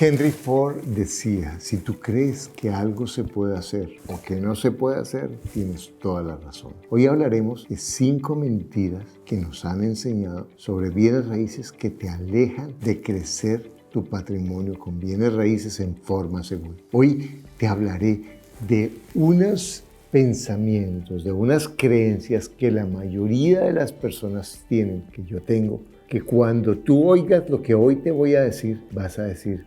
Henry Ford decía, si tú crees que algo se puede hacer o que no se puede hacer, tienes toda la razón. Hoy hablaremos de 5 mentiras que nos han enseñado sobre bienes raíces que te alejan de crecer tu patrimonio con bienes raíces en forma segura. Hoy te hablaré de unos pensamientos, de unas creencias que la mayoría de las personas tienen, que yo tengo, que cuando tú oigas lo que hoy te voy a decir, vas a decir,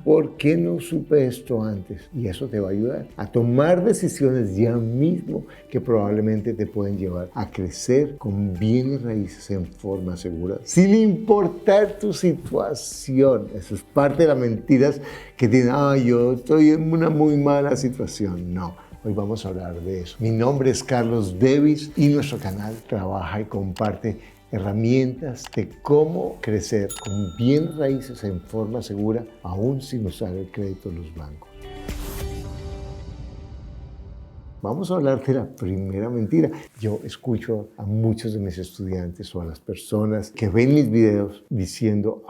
¿por qué no supe esto antes? Y eso te va a ayudar a tomar decisiones ya mismo que probablemente te pueden llevar a crecer con bienes raíces en forma segura, sin importar tu situación. Eso es parte de las mentiras que tienen, yo estoy en una muy mala situación. No. Hoy vamos a hablar de eso. Mi nombre es Carlos Davis y nuestro canal trabaja y comparte herramientas de cómo crecer con bienes raíces en forma segura, aún sin usar el crédito de los bancos. Vamos a hablar de la primera mentira. Yo escucho a muchos de mis estudiantes o a las personas que ven mis videos diciendo,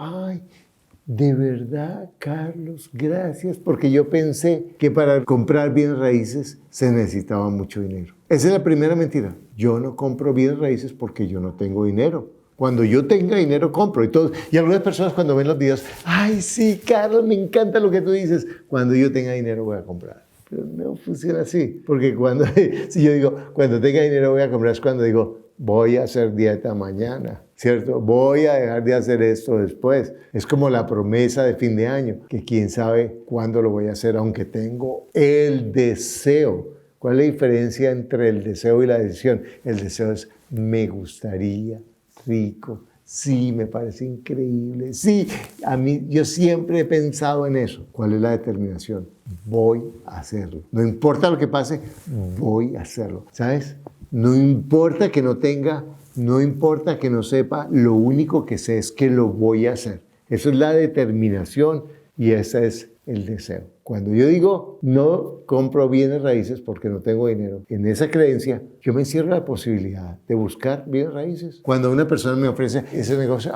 de verdad, Carlos, gracias, porque yo pensé que para comprar bienes raíces se necesitaba mucho dinero. Esa es la primera mentira. Yo no compro bienes raíces porque yo no tengo dinero. Cuando yo tenga dinero, compro. Y algunas personas cuando ven los videos, sí, Carlos, me encanta lo que tú dices. Cuando yo tenga dinero voy a comprar. Pero no funciona así. Porque si yo digo, cuando tenga dinero voy a comprar, es cuando digo, voy a hacer dieta mañana, ¿cierto? Voy a dejar de hacer esto después. Es como la promesa de fin de año, que quién sabe cuándo lo voy a hacer, aunque tengo el deseo. ¿Cuál es la diferencia entre el deseo y la decisión? El deseo es, me gustaría, rico, sí, me parece increíble, sí, a mí, yo siempre he pensado en eso. ¿Cuál es la determinación? Voy a hacerlo. No importa lo que pase, voy a hacerlo. ¿Sabes? No importa que no tenga, no importa que no sepa, lo único que sé es que lo voy a hacer. Eso es la determinación y ese es el deseo. Cuando yo digo no compro bienes raíces porque no tengo dinero, en esa creencia yo me encierro la posibilidad de buscar bienes raíces. Cuando una persona me ofrece ese negocio,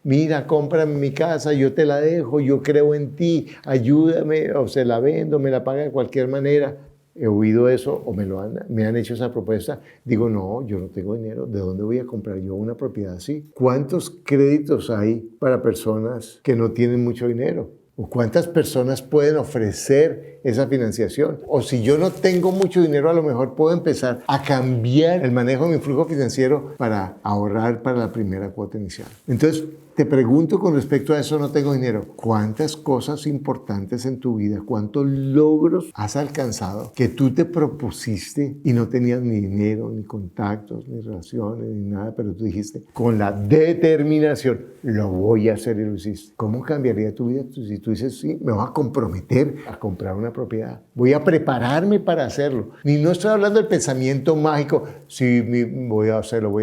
mira, cómprame mi casa, yo te la dejo, yo creo en ti, ayúdame, o se la vendo, me la paga de cualquier manera. He oído eso o me han hecho esa propuesta. Digo, no, yo no tengo dinero. ¿De dónde voy a comprar yo una propiedad así? ¿Cuántos créditos hay para personas que no tienen mucho dinero? ¿O cuántas personas pueden ofrecer esa financiación? O si yo no tengo mucho dinero, a lo mejor puedo empezar a cambiar el manejo de mi flujo financiero para ahorrar para la primera cuota inicial. Entonces, te pregunto con respecto a eso, no tengo dinero. ¿Cuántas cosas importantes en tu vida, cuántos logros has alcanzado que tú te propusiste y no tenías ni dinero, ni contactos, ni relaciones, ni nada, pero tú dijiste, con la determinación, lo voy a hacer y lo hiciste? ¿Cómo cambiaría tu vida si tú dices, sí, me voy a comprometer a comprar una propiedad? Voy a prepararme para hacerlo. Ni no estoy hablando del pensamiento mágico, sí, voy a hacerlo,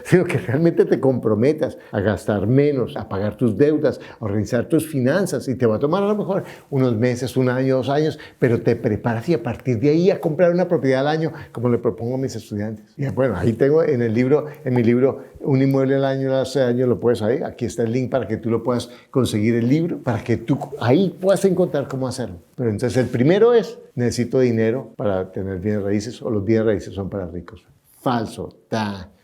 sino que realmente te comprometas a gastar menos, a pagar tus deudas, a organizar tus finanzas, y te va a tomar a lo mejor unos meses, un año, 2 años, pero te preparas y a partir de ahí a comprar una propiedad al año, como le propongo a mis estudiantes. Y bueno, ahí tengo en mi libro, Un inmueble al año, hace años, lo puedes ahí, aquí está el link para que tú lo puedas conseguir el libro, para que tú ahí puedas encontrar cómo hacerlo. Pero entonces el primero es, necesito dinero para tener bienes raíces, o los bienes raíces son para ricos. Falso.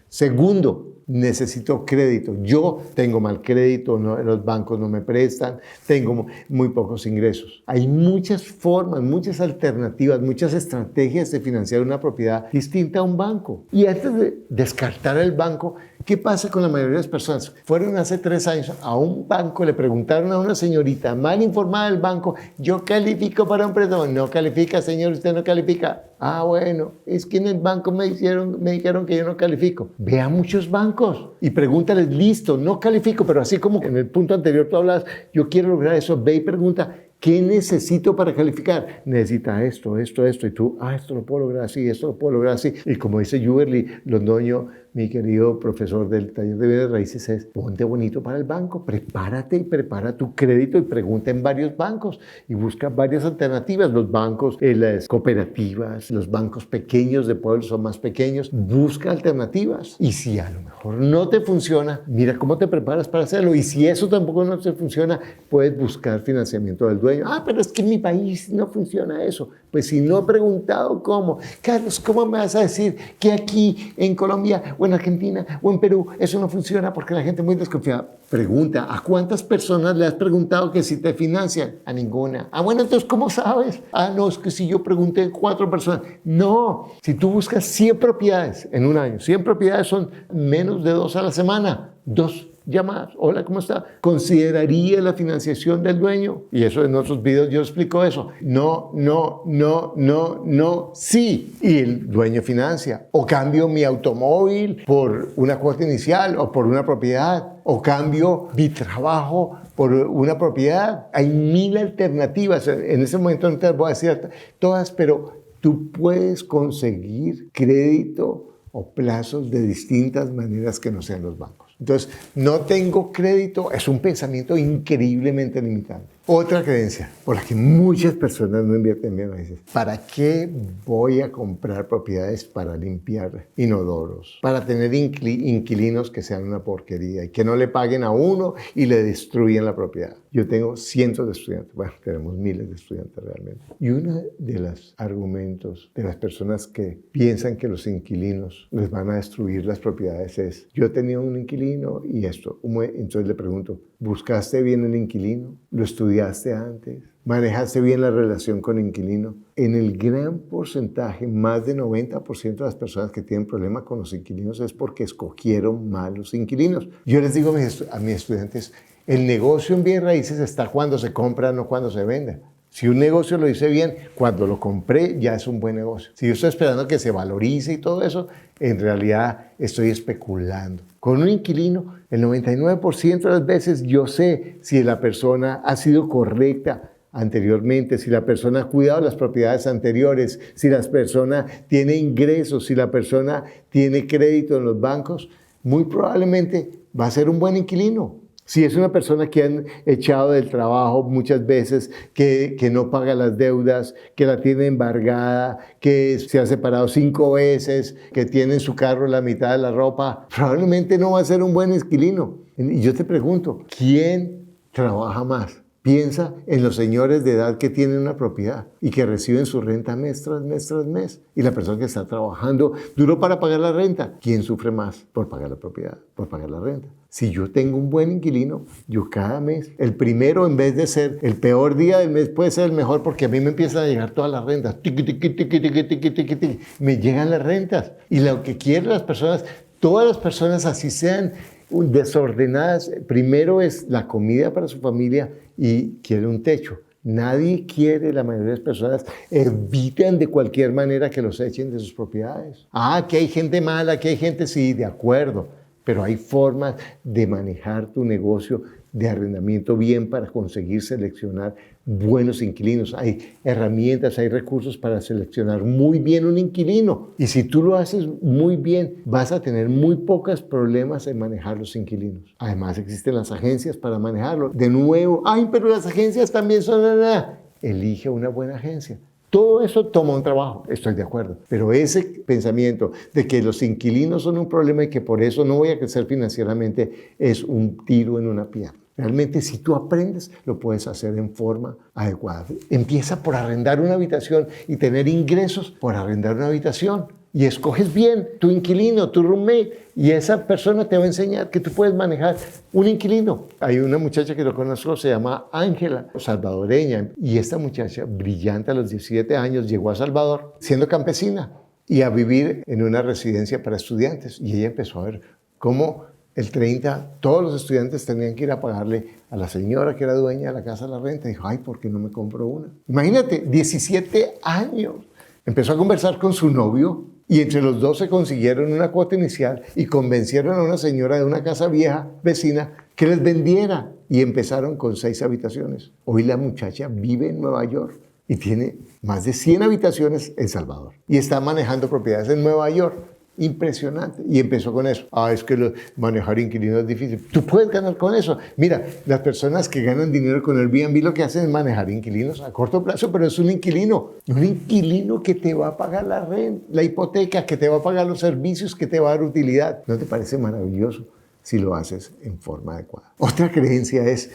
Segundo, necesito crédito. Yo tengo mal crédito, los bancos no me prestan, tengo muy pocos ingresos. Hay muchas formas, muchas alternativas, muchas estrategias de financiar una propiedad distinta a un banco. Y antes de descartar el banco, ¿qué pasa con la mayoría de las personas? Fueron hace 3 años a un banco, le preguntaron a una señorita mal informada del banco, ¿yo califico para un préstamo? No califica, señor, usted no califica. Bueno, es que en el banco me dijeron que yo no califico. Ve a muchos bancos y pregúntales, listo, no califico, pero así como en el punto anterior tú hablabas, yo quiero lograr eso, ve y pregunta, ¿qué necesito para calificar? Necesita esto, y tú, esto lo puedo lograr así, esto lo puedo lograr así. Y como dice Juberly Londoño, mi querido profesor del taller de bienes raíces, es ponte bonito para el banco, prepárate y prepara tu crédito y pregunta en varios bancos y busca varias alternativas. Los bancos, las cooperativas, los bancos pequeños de pueblos o más pequeños, busca alternativas. Y si a lo mejor no te funciona, mira cómo te preparas para hacerlo. Y si eso tampoco no te funciona, puedes buscar financiamiento del dueño. Pero es que en mi país no funciona eso. Pues si no he preguntado cómo. Carlos, ¿cómo me vas a decir que aquí en Colombia o en Argentina o en Perú eso no funciona porque la gente es muy desconfiada? Pregunta, ¿a cuántas personas le has preguntado que si te financian? A ninguna. Bueno, entonces, ¿cómo sabes? No, es que si yo pregunté a 4 personas. No, si tú buscas 100 propiedades en un año, 100 propiedades son menos de 2 a la semana. 2 llamadas. Hola, ¿cómo está? ¿Consideraría la financiación del dueño? Y eso en otros videos yo explico eso. No, no, no, no, no, sí. Y el dueño financia. O cambio mi automóvil por una cuota inicial o por una propiedad. O cambio mi trabajo por una propiedad. Hay 1000 alternativas. En ese momento no te las voy a decir todas, pero tú puedes conseguir crédito o plazos de distintas maneras que no sean los bancos. Entonces, no tengo crédito es un pensamiento increíblemente limitante. Otra creencia por la que muchas personas no invierten en bienes raíces. ¿Para qué voy a comprar propiedades para limpiar inodoros? Para tener inquilinos que sean una porquería y que no le paguen a uno y le destruyan la propiedad. Yo tengo cientos de estudiantes, bueno, tenemos miles de estudiantes realmente. Y uno de los argumentos de las personas que piensan que los inquilinos les van a destruir las propiedades es, yo tenía un inquilino y esto. Entonces le pregunto, ¿buscaste bien el inquilino? ¿Lo estudiaste antes? ¿Manejaste bien la relación con el inquilino? En el gran porcentaje, más del 90% de las personas que tienen problemas con los inquilinos es porque escogieron mal los inquilinos. Yo les digo a mis estudiantes, el negocio en bienes raíces está cuando se compra, no cuando se vende. Si un negocio lo hice bien, cuando lo compré ya es un buen negocio. Si yo estoy esperando que se valorice y todo eso, en realidad estoy especulando. Con un inquilino, el 99% de las veces yo sé si la persona ha sido correcta anteriormente, si la persona ha cuidado las propiedades anteriores, si la persona tiene ingresos, si la persona tiene crédito en los bancos, muy probablemente va a ser un buen inquilino. Si es una persona que han echado del trabajo muchas veces, que no paga las deudas, que la tiene embargada, que se ha separado 5 veces, que tiene en su carro la mitad de la ropa, probablemente no va a ser un buen inquilino. Y yo te pregunto, ¿quién trabaja más? Piensa en los señores de edad que tienen una propiedad y que reciben su renta mes tras mes tras mes. Y la persona que está trabajando duro para pagar la renta. ¿Quién sufre más por pagar la propiedad, por pagar la renta? Si yo tengo un buen inquilino, yo cada mes, el primero en vez de ser el peor día del mes, puede ser el mejor porque a mí me empiezan a llegar todas las rentas. Me llegan las rentas. Y lo que quieren las personas, todas las personas así sean desordenadas, primero es la comida para su familia y quiere un techo. Nadie quiere, la mayoría de las personas evitan de cualquier manera que los echen de sus propiedades. Que hay gente mala, que hay gente, sí, de acuerdo, pero hay formas de manejar tu negocio de arrendamiento bien para conseguir seleccionar buenos inquilinos. Hay herramientas, hay recursos para seleccionar muy bien un inquilino. Y si tú lo haces muy bien, vas a tener muy pocos problemas en manejar los inquilinos. Además, existen las agencias para manejarlo. De nuevo, pero las agencias también son nada. Elige una buena agencia. Todo eso toma un trabajo, estoy de acuerdo. Pero ese pensamiento de que los inquilinos son un problema y que por eso no voy a crecer financieramente es un tiro en una pierna. Realmente, si tú aprendes, lo puedes hacer en forma adecuada. Empieza por arrendar una habitación y tener ingresos por arrendar una habitación. Y escoges bien tu inquilino, tu roommate, y esa persona te va a enseñar que tú puedes manejar un inquilino. Hay una muchacha que lo conozco, se llama Ángela, salvadoreña, y esta muchacha, brillante a los 17 años, llegó a Salvador siendo campesina y a vivir en una residencia para estudiantes. Y ella empezó a ver cómo el 30, todos los estudiantes tenían que ir a pagarle a la señora que era dueña de la casa de la renta. Dijo, ¿por qué no me compro una? Imagínate, 17 años. Empezó a conversar con su novio y entre los dos se consiguieron una cuota inicial y convencieron a una señora de una casa vieja, vecina, que les vendiera. Y empezaron con 6 habitaciones. Hoy la muchacha vive en Nueva York y tiene más de 100 habitaciones en Salvador. Y está manejando propiedades en Nueva York. Impresionante. Y empezó con eso. Es que manejar inquilinos es difícil. Tú puedes ganar con eso. Mira, las personas que ganan dinero con Airbnb lo que hacen es manejar inquilinos a corto plazo, pero es un inquilino que te va a pagar la renta, la hipoteca, que te va a pagar los servicios, que te va a dar utilidad. ¿No te parece maravilloso si lo haces en forma adecuada? Otra creencia es: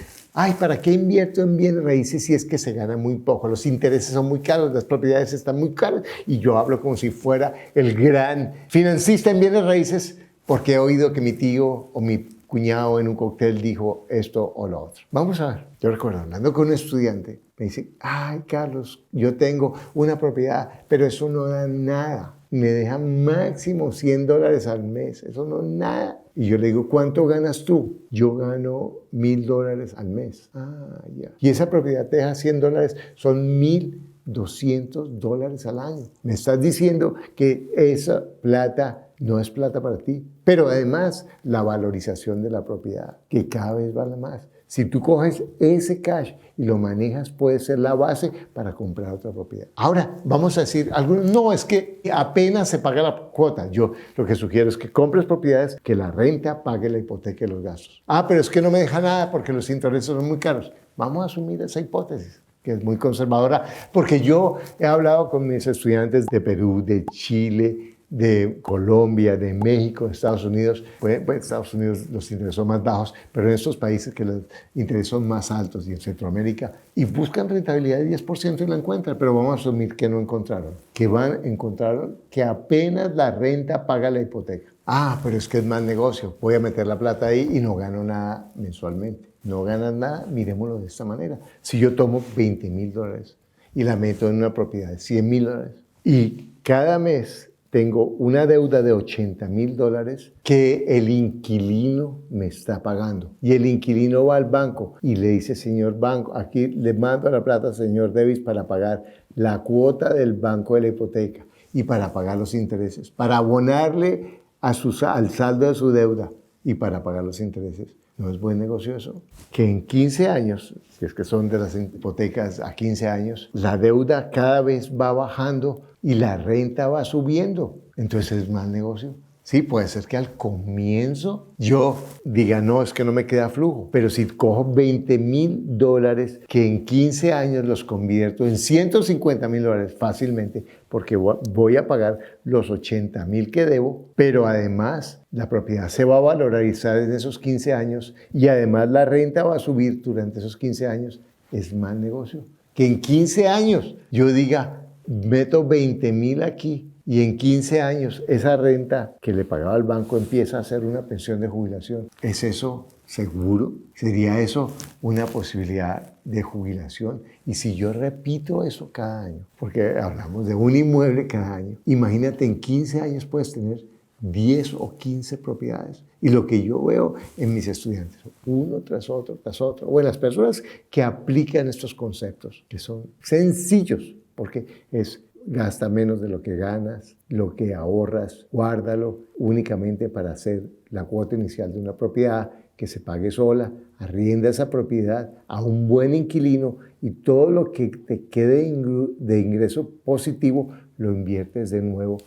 ¿para qué invierto en bienes raíces si es que se gana muy poco? Los intereses son muy caros, las propiedades están muy caras. Y yo hablo como si fuera el gran financista en bienes raíces porque he oído que mi tío o mi cuñado en un cóctel dijo esto o lo otro. Vamos a ver. Yo recuerdo hablando con un estudiante, me dice: Carlos, yo tengo una propiedad, pero eso no da nada. Me deja máximo $100 al mes. Eso no es nada. Y yo le digo: ¿cuánto ganas tú? Yo gano $1,000 al mes. Ya. Y esa propiedad te deja $100, son $1,200 al año. Me estás diciendo que esa plata no es plata para ti. Pero además, la valorización de la propiedad, que cada vez vale más. Si tú coges ese cash y lo manejas, puede ser la base para comprar otra propiedad. Ahora, vamos a decir, algunos: no, es que apenas se paga la cuota. Yo lo que sugiero es que compres propiedades, que la renta pague la hipoteca y los gastos. Pero es que no me deja nada porque los intereses son muy caros. Vamos a asumir esa hipótesis, que es muy conservadora, porque yo he hablado con mis estudiantes de Perú, de Chile, de Colombia, de México, de Estados Unidos. Pues Estados Unidos los intereses son más bajos, pero en estos países que los intereses son más altos, y en Centroamérica, y buscan rentabilidad de 10% y la encuentran, pero vamos a asumir que no encontraron, encontraron que apenas la renta paga la hipoteca. Pero es que es más negocio, voy a meter la plata ahí y no gano nada mensualmente. No ganas nada, miremoslo de esta manera. Si yo tomo $20,000 y la meto en una propiedad de $100,000 y cada mes tengo una deuda de $80,000 que el inquilino me está pagando. Y el inquilino va al banco y le dice: señor banco, aquí le mando la plata, señor Davis, para pagar la cuota del banco de la hipoteca y para pagar los intereses, para abonarle al saldo de su deuda y para pagar los intereses. ¿No es buen negocio eso? Que en 15 años, si es que son de las hipotecas a 15 años, la deuda cada vez va bajando y la renta va subiendo. Entonces es más negocio. Sí, puede ser que al comienzo yo diga: no, es que no me queda flujo. Pero si cojo $20,000 que en 15 años los convierto en $150,000 fácilmente, porque voy a pagar los $80,000 que debo, pero además la propiedad se va a valorizar en esos 15 años y además la renta va a subir durante esos 15 años, es más negocio. Que en 15 años yo diga: meto $20,000 aquí, y en 15 años esa renta que le pagaba al banco empieza a ser una pensión de jubilación. ¿Es eso seguro? ¿Sería eso una posibilidad de jubilación? Y si yo repito eso cada año, porque hablamos de un inmueble cada año, imagínate, en 15 años puedes tener 10 o 15 propiedades. Y lo que yo veo en mis estudiantes, uno tras otro, o en las personas que aplican estos conceptos, que son sencillos, porque es: gasta menos de lo que ganas, lo que ahorras, guárdalo únicamente para hacer la cuota inicial de una propiedad que se pague sola, arrienda esa propiedad a un buen inquilino y todo lo que te quede de ingreso positivo lo inviertes de nuevo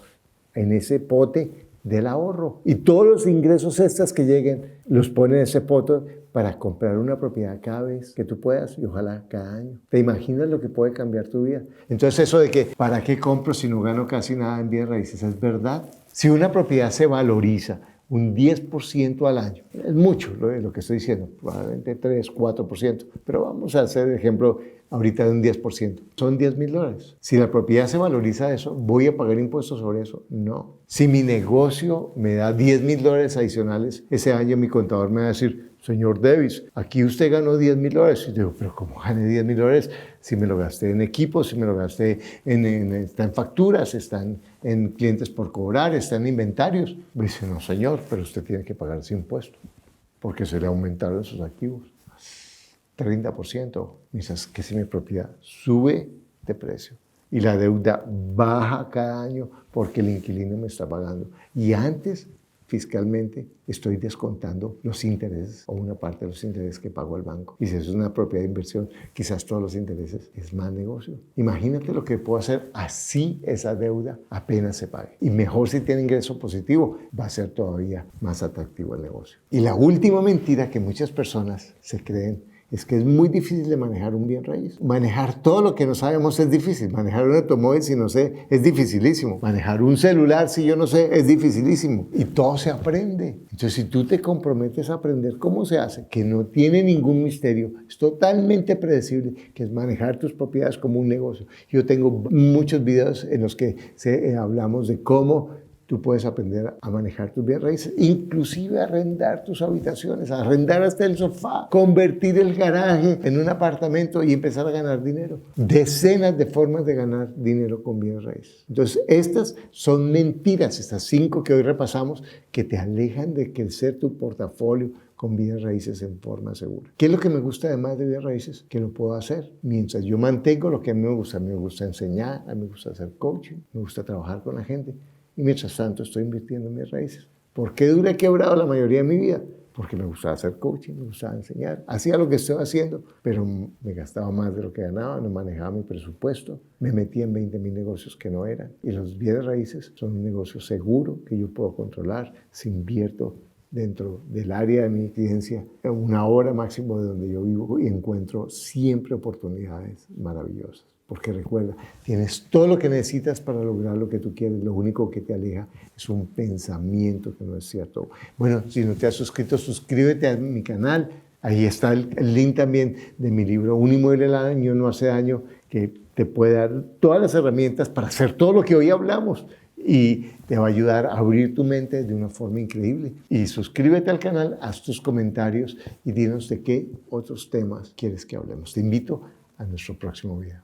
en ese pote del ahorro. Y todos los ingresos extras que lleguen los pones en ese pote para comprar una propiedad cada vez que tú puedas y ojalá cada año. ¿Te imaginas lo que puede cambiar tu vida? Entonces eso de que ¿para qué compro si no gano casi nada en bienes raíces? ¿Es verdad? Si una propiedad se valoriza un 10% al año, es mucho lo que estoy diciendo, probablemente 3, 4%, pero vamos a hacer el ejemplo ahorita de un 10%. Son $10,000. Si la propiedad se valoriza eso, ¿voy a pagar impuestos sobre eso? No. Si mi negocio me da $10,000 adicionales, ese año mi contador me va a decir: señor Davis, aquí usted ganó $10,000. Y digo: pero ¿cómo gané $10,000? Si me lo gasté en equipos, si me lo gasté está en facturas, están en clientes por cobrar, está en inventarios. Me dice: no, señor, pero usted tiene que pagar ese impuesto porque se le aumentaron sus activos 30%. Me dice: es que si mi propiedad sube de precio y la deuda baja cada año porque el inquilino me está pagando. Y antes fiscalmente estoy descontando los intereses o una parte de los intereses que pago al banco. Y si eso es una propiedad de inversión, quizás todos los intereses es más negocio. Imagínate lo que puedo hacer así esa deuda apenas se pague. Y mejor si tiene ingreso positivo, va a ser todavía más atractivo el negocio. Y la última mentira que muchas personas se creen es que es muy difícil de manejar un bien raíz. Manejar todo lo que no sabemos es difícil. Manejar un automóvil si no sé es dificilísimo. Manejar un celular si yo no sé es dificilísimo. Y todo se aprende. Entonces si tú te comprometes a aprender cómo se hace, que no tiene ningún misterio, es totalmente predecible, que es manejar tus propiedades como un negocio. Yo tengo muchos videos en los que hablamos de cómo tú puedes aprender a manejar tus bienes raíces, inclusive arrendar tus habitaciones, arrendar hasta el sofá, convertir el garaje en un apartamento y empezar a ganar dinero. Decenas de formas de ganar dinero con bienes raíces. Entonces, estas son mentiras, estas 5 que hoy repasamos, que te alejan de crecer tu portafolio con bienes raíces en forma segura. ¿Qué es lo que me gusta además de bienes raíces? Que lo puedo hacer mientras yo mantengo lo que a mí me gusta. A mí me gusta enseñar, a mí me gusta hacer coaching, me gusta trabajar con la gente. Y mientras tanto estoy invirtiendo en mis raíces. ¿Por qué duré quebrado la mayoría de mi vida? Porque me gustaba hacer coaching, me gustaba enseñar. Hacía lo que estoy haciendo, pero me gastaba más de lo que ganaba, no manejaba mi presupuesto. Me metía en 20,000 negocios que no eran. Y los bienes raíces son un negocio seguro que yo puedo controlar si invierto dentro del área de mi residencia, en 1 hora máximo de donde yo vivo, y encuentro siempre oportunidades maravillosas. Porque recuerda, tienes todo lo que necesitas para lograr lo que tú quieres. Lo único que te aleja es un pensamiento que no es cierto. Bueno, si no te has suscrito, suscríbete a mi canal. Ahí está el link también de mi libro Un inmueble al año no hace daño, que te puede dar todas las herramientas para hacer todo lo que hoy hablamos. Y te va a ayudar a abrir tu mente de una forma increíble. Y suscríbete al canal, haz tus comentarios y dinos de qué otros temas quieres que hablemos. Te invito a nuestro próximo video.